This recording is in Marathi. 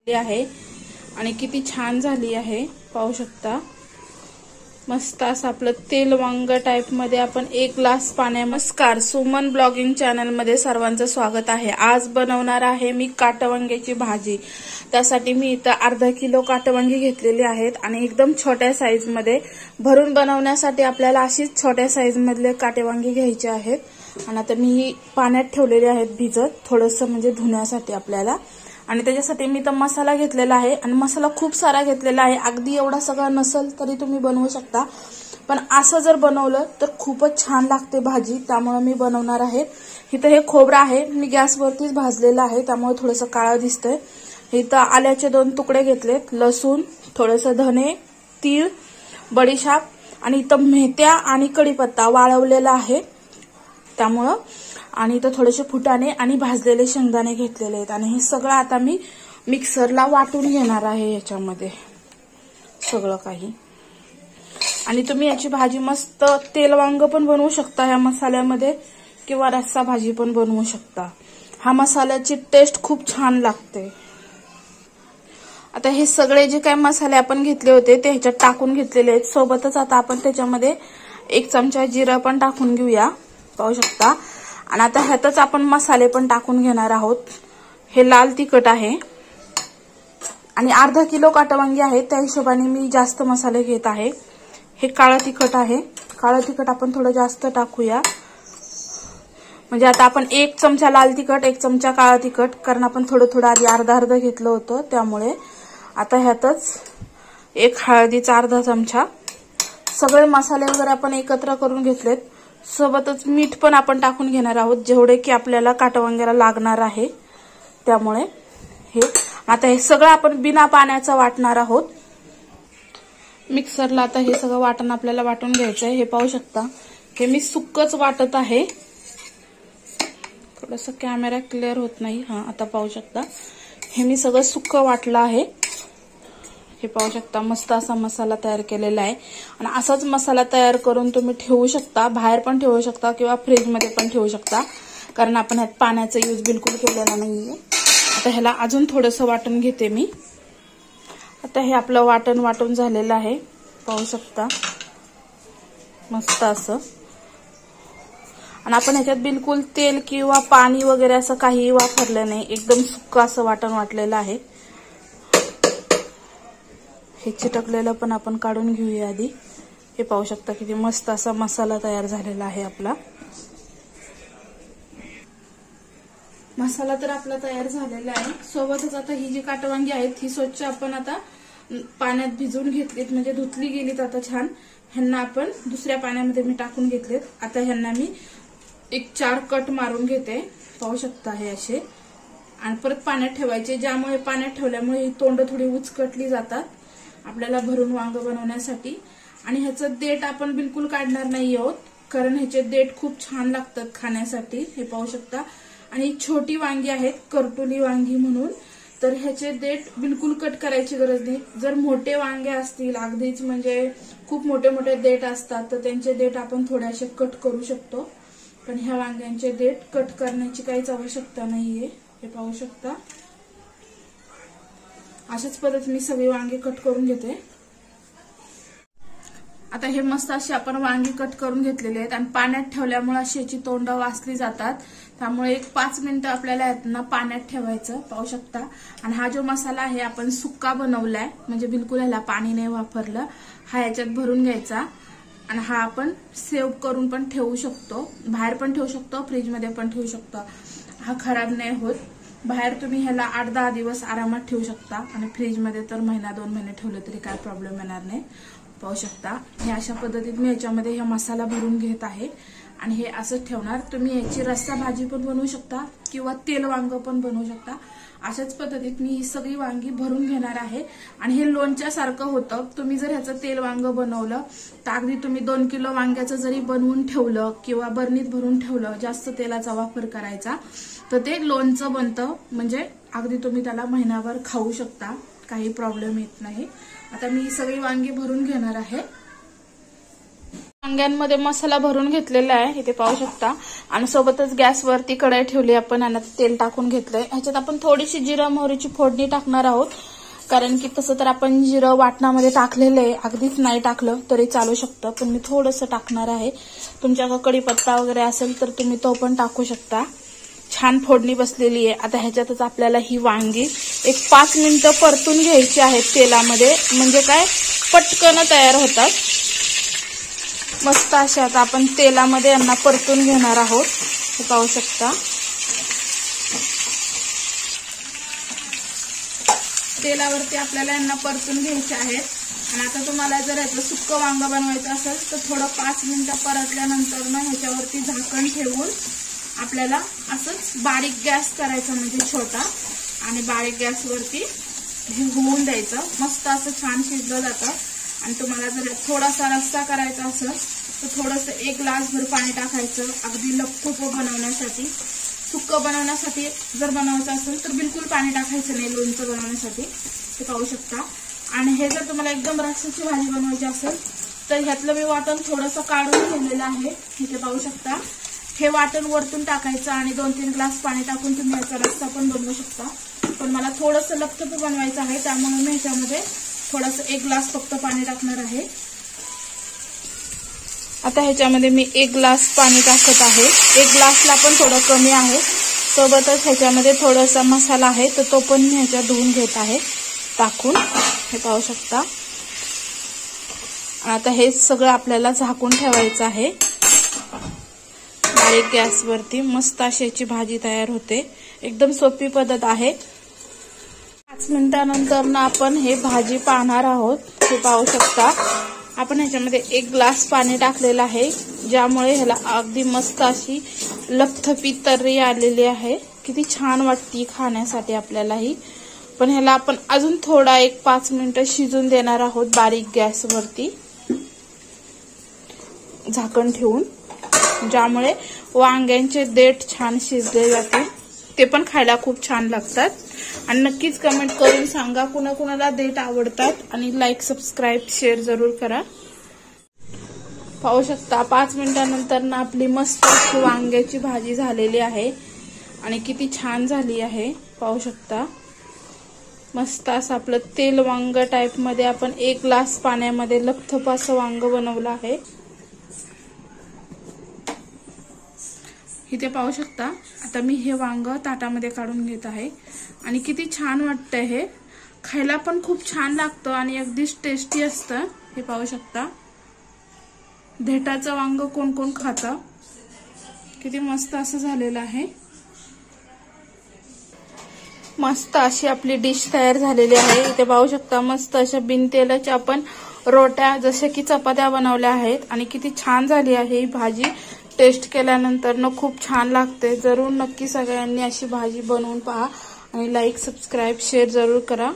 आहे आणि किती छान झाली आहे पाहू शकता। मस्त असं आपलं तेल वांग टाइप मध्ये आपण 1 ग्लास पाण्यामध्ये। नमस्कार, सुमन ब्लॉगिंग चॅनल मध्ये सर्वांचं स्वागत आहे। आज बनवणार आहे मी काटवांग्याची भाजी। त्यासाठी मी इथं अर्धा किलो काटवांगी घेतलेली आहेत आणि एकदम छोट्या साईज मध्ये भरून बनवण्यासाठी आपल्याला अशीच छोट्या साईज मधले काटवांगी घ्यायचे आहेत। आणि आता मी पाण्यात ठेवलेले आहेत भिजत थोडंसं म्हणजे धुण्यासाठी आपल्याला। आणि त्याच्यासाठी मी तर मसाला घेतलेला आहे आणि मसाला खूप सारा घेतलेला आहे। अगदी एवढा सगळा नसेल तरी तुम्ही बनवू शकता, पण असं जर बनवलं तर खूपच छान लागते भाजी, त्यामुळे मी बनवणार आहे। इथं हे खोबरं आहे, मी गॅसवरतीच भाजलेलं आहे त्यामुळे थोडंसं काळं दिसतंय। इथं आल्याचे 2 तुकडे घेतलेत, लसूण, थोडंसं धने, तीळ, बडीशाप आणि इथं मेथ्या आणि कढीपत्ता वाळवलेला आहे त्यामुळे। आणि इथं थोडेसे फुटाणे आणि भाजलेले शेंगदाणे घेतलेले आहेत आणि हे सगळं आता मी मिक्सरला वाटून घेणार आहे याच्यामध्ये सगळं काही। आणि तुम्ही याची भाजी मस्त तेल वांग पण बनवू शकता या मसाल्यामध्ये किंवा रस्सा भाजी पण बनवू शकता। हा मसाल्याची टेस्ट खूप छान लागते। आता हे सगळे जे काही मसाले आपण घेतले होते ते ह्याच्यात टाकून घेतलेले आहेत। सोबतच आता आपण त्याच्यामध्ये 1 चमचा जिरा पण टाकून घेऊया पाहू शकता। आणि आता ह्यातच आपण मसाले पण टाकून घेणार आहोत। हे लाल तिखट आहे आणि अर्धा किलो काटवांगी आहे त्या हिशोबाने मी जास्त मसाले घेत आहे। हे काळं तिखट आहे, काळं तिखट आपण थोडं जास्त टाकूया। म्हणजे आता आपण 1 चमचा लाल तिखट 1 चमचा काळं तिखट, कारण आपण थोडं थोडं आधी अर्धा घेतलं होतं त्यामुळे। आता ह्यातच 1 हळदीचा अर्धा चमचा, सगळे मसाले वगैरे आपण एकत्र करून घेतलेत। सोबतच मीठ पण आपण टाकून घेणार आहोत जेवढे की आपल्याला काटवांग्याला लागणार आहे त्यामुळे। हे आता हे सगळं आपण बिना पाण्याचं वाटणार आहोत मिक्सरला। आता हे सगळं वाटण आपल्याला वाटून घ्यायचं आहे। हे पाहू शकता हे मी सुक्कच वाटत आहे। थोडंसं कॅमेरा क्लिअर होत नाही, आता पाहू शकता हे मी सगळं सुक्क वाटलं आहे। हे पाहू शकता मस्त असा मसाला तयार केलेला आहे आणि असाच मसाला तयार करून तुम्ही ठेवू शकता, बाहेर पण ठेवू शकता किंवा फ्रीज मध्ये पण ठेवू शकता, कारण आपण ह्यात पाण्याचा यूज बिलकुल केलेला नाहीये। आता ह्याला अजून थोडंसं वाटून घेते मी। आता हे आपलं वाटण वाटून झालेलं आहे पाहू शकता मस्त असं। आणि आपण ह्याच्यात बिलकुल तेल किंवा पाणी वगैरे असं काही वापरलं नाही, एकदम सुक्क असं वाटण वाटलेलं आहे। हे चिटकलेलं पण आपण काढून घेऊया आधी। हे पाहू शकता किती मस्त असा मसाला तयार झालेला आहे आपला। मसाला तर आपला तयार झालेला आहे। सोबतच आता ही जी काटवांगी आहेत ही स्वच्छ आपण आता पाण्यात भिजवून घेतलीत, म्हणजे धुतली गेलीत आता छान। ह्यांना आपण दुसऱ्या पाण्यामध्ये मी टाकून घेतलेत। आता ह्यांना मी 4 कट मारून घेते पाहू शकता हे असे, आणि परत पाण्यात ठेवायचे, ज्यामुळे पाण्यात ठेवल्यामुळे ही तोंड थोडी उचकटली जातात आपल्याला भरून वांग बनवण्यासाठी। आणि ह्याचं देठ आपण बिलकुल काढणार नाही आहोत, कारण ह्याचे देठ खूप छान लागतात खाण्यासाठी। हे पाहू शकता। आणि छोटी वांगी आहेत करटुली वांगी म्हणून, तर ह्याचे देठ बिलकुल कट करायची गरज नाही। जर मोठे वांगे असतील अगदीच म्हणजे खूप मोठे मोठे देठ असतात तर त्यांचे देठ आपण थोडेसे कट करू शकतो, पण ह्या वांग्यांचे देठ कट करण्याची काहीच आवश्यकता नाहीये। हे पाहू शकता अशाच पद्धतीने मी सगळी वांगी कट करून घेते। आता हे मस्त अशी आपण वांगी कट करून घेतलेले आहेत आणि पाण्यात ठेवल्यामुळे अशी याची तोंड वाचली जातात, त्यामुळे 5 मिनिटं आपल्याला यांना पाण्यात ठेवायचं पाहू शकता। आणि हा जो मसाला आहे आपण सुक्का बनवलाय, म्हणजे बिलकुल ह्याला पाणी नाही वापरलं। हा याच्यात भरून घ्यायचा आणि हा आपण सेव्ह करून पण ठेवू शकतो, बाहेर पण ठेवू शकतो, फ्रीज मध्ये पण ठेवू शकतो। हा खराब नाही होत। बाहेर तुम्ही ह्याला 8-10 दिवस आरामात ठेवू शकता आणि फ्रीज मध्ये तर 1-2 महिने ठेवले तरी काय प्रॉब्लेम येणार नाही पाहू शकता। हे अशा पद्धतीने मी याच्यामध्ये हा मसाला भरून घेत आहे आणि हे असंच ठेवणार। तुम्ही याची रस्सा भाजी पण बनवू शकता किंवा तेल वांग पण बनवू शकता। अशाच पद्धतीत मी ही सगळी वांगी भरून घेणार आहे आणि हे लोणच्यासारखं होतं। तुम्ही जर ह्याचं तेल वांग बनवलं तर अगदी तुम्ही 2 किलो वांग्याचं जरी बनवून ठेवलं किंवा बरणीत भरून ठेवलं, जास्त तेलाचा वापर करायचा, तर ते लोणचं बनतं, म्हणजे अगदी तुम्ही त्याला महिनाभर खाऊ शकता, काही प्रॉब्लेम येत नाही। आता मी ही सगळी वांगी भरून घेणार आहे। वांग्यांमध्ये मसाला भरून घेतलेला आहे, इथे पाहू शकता. आणि सोबतच गॅसवरती कढई ठेवली आपण आणि तेल टाकून घेतलंय. ह्याच्यात आपण थोडीशी जिरा मोहरीची फोडणी टाकणार आहोत, कारण की तसं तर आपण जिरं वाटणामध्ये टाकलेलं आहे. अगदीच नाही टाकलं तरी चालू शकतं, पण मी थोडंसं टाकणार आहे. तुमच्याकडे कढीपत्ता वगैरे असेल तर तुम्ही तो पण टाकू शकता. छान फोडणी बसलेली आहे. आता ह्याच्यातच आपल्याला ही वांगी एक 5 मिनिटं परतून घ्यायची आहेत तेलामध्ये, म्हणजे काय पटकन तयार होतात. मस्त अशा आता आपण तेलामध्ये यांना परतून घेणार आहोत, हे पाहू शकता. तेलावरती आपल्याला यांना परतून घ्यायचे आहेत. आणि आता तुम्हाला जर यातलं सुक्कं वांग बनवायचं असेल तर थोडं 5 मिनिटं परतल्यानंतर ना ह्याच्यावरती झाकण ठेवून आपल्याला असंच बारीक गॅस करायचा, म्हणजे छोटा, आणि बारीक गॅसवरती हे होऊन द्यायचं. मस्त असं छान शिजलं जातं. आणि तुम्हाला जर थोडासा रस्सा करायचा असेल तर थोडंसं 1 ग्लासभर पाणी टाकायचं, अगदी लपथूप बनवण्यासाठी. सुक्कं बनवण्यासाठी जर बनवायचं असेल तर बिलकुल पाणी टाकायचं नाही, लोणचं बनवण्यासाठी, हे पाहू शकता. आणि हे जर तुम्हाला एकदम रस्स्याची भाजी बनवायची असेल तर ह्यातलं मी वाटण थोडंसं काढून ठेवलेलं आहे, इथे पाहू शकता. हे वाटण वरतून टाकायचं आणि 2-3 ग्लास पाणी टाकून तुम्ही याचा रस्सा पण बनवू शकता. पण मला थोडंसं लपथूप बनवायचं आहे, त्यामुळे मी ह्याच्यामध्ये थोडंसं 1 ग्लास फक्त पाणी टाकणार आहे. आता ह्याच्यामध्ये मी 1 ग्लास पाणी टाकत आहे. 1 ग्लासला पण थोडं कमी आहे. सोबतच ह्याच्यामध्ये थोडासा मसाला आहे तर तो पण मी ह्याच्यात धुवून घेत आहे टाकून, हे पाहू शकता. आता हे सगळं आपल्याला झाकून ठेवायचं आहे बारीक गॅसवरती. मस्त अशी याची भाजी तयार होते. एकदम सोपी पद्धत आहे. 5 मिनिटानंतर ना आपण हे भाजी पाहणार आहोत, हे पाहू शकता. आपण ह्याच्यामध्ये 1 ग्लास पाणी टाकलेलं आहे, ज्यामुळे ह्याला अगदी मस्त अशी लपथपी तर्री आलेली आहे. किती छान वाटते खाण्यासाठी आपल्याला ही. पण ह्याला आपण अजून थोडा 1-5 मिनिटं शिजून देणार आहोत बारीक गॅसवरती झाकण ठेवून, ज्यामुळे वांग्यांचे देठ छान शिजले जातील. ते पण खायला खूप छान लागतात. आणि नक्कीच कमेंट करून सांगा कुणाकुणाला देठ आवडतात. आणि लाईक, सबस्क्राईब, शेअर जरूर करा. पाहू शकता 5 मिनिटानंतर ना आपली मस्त अशी वांग्याची भाजी झालेली आहे. आणि किती छान झाली आहे, पाहू शकता. मस्त असं आपलं तेल वांग टाईप मध्ये आपण 1 ग्लास पाण्यामध्ये लपथप असं वांग बनवलं आहे. इथे पाहू शकता. आता मी हे वांग ताटामध्ये काढून घेत आहे. आणि किती छान वाटतंय, हे खायला पण खूप छान लागतं आणि अगदीच टेस्टी असतं, हे पाहू शकता. देठाचं वांग कोण कोण खातं. किती मस्त असं झालेलं आहे. मस्त अशी आपली डिश तयार झालेली आहे. इथे पाहू शकता मस्त अशा बिन तेलाच्या आपण रोट्या जशा की चपात्या बनवल्या आहेत. आणि किती छान झाली आहे ही भाजी. टेस्ट केल्यानंतर न खूप छान लागते. जरूर नक्की सगळ्यांनी अशी भाजी बनवून पहा. आणि लाईक, सबस्क्राईब, शेअर जरूर करा.